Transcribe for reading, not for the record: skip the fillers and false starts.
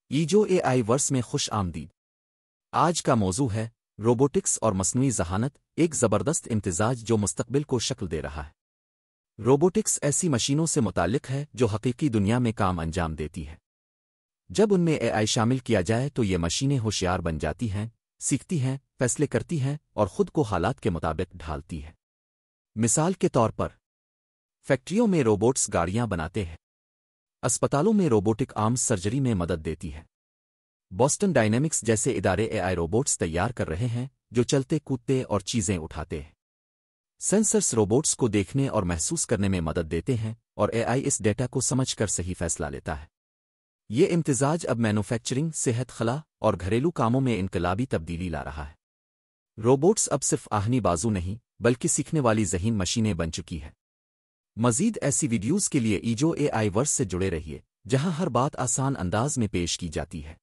ایجو اے آئی ورس میں خوش آمدید۔ آج کا موضوع ہے روبوٹکس اور مصنوعی ذہانت، ایک زبردست امتزاج جو مستقبل کو شکل دے رہا ہے۔ روبوٹکس ایسی مشینوں سے متعلق ہے جو حقیقی دنیا میں کام انجام دیتی ہے۔ جب ان میں اے آئی شامل کیا جائے تو یہ مشینیں ہوشیار بن جاتی ہیں، سیکھتی ہیں، فیصلے کرتی ہیں اور خود کو حالات کے مطابق ڈھالتی ہے۔ مثال کے طور پر فیکٹریوں میں روبوٹس گاڑیاں بناتے ہیں، اسپتالوں میں روبوٹک آرمز سرجری میں مدد دیتی ہے۔ بوسٹن ڈائنامکس جیسے ادارے اے آئی روبوٹس تیار کر رہے ہیں جو چلتے کودتے اور چیزیں اٹھاتے ہیں۔ سینسرز روبوٹس کو دیکھنے اور محسوس کرنے میں مدد دیتے ہیں اور اے آئی اس ڈیٹا کو سمجھ کر صحیح فیصلہ لیتا ہے۔ یہ امتزاج اب مینوفیکچرنگ، صحت، خلا اور گھریلو کاموں میں انقلابی تبدیلی لا رہا ہے۔ روبوٹس اب صرف آہنی بازو نہیں بلکہ سیکھنے والی ذہین مشینیں بن چکی ہیں۔ مزید ایسی ویڈیوز کے لیے ایجو اے آئی ورس سے جڑے رہیے، جہاں ہر بات آسان انداز میں پیش کی جاتی ہے۔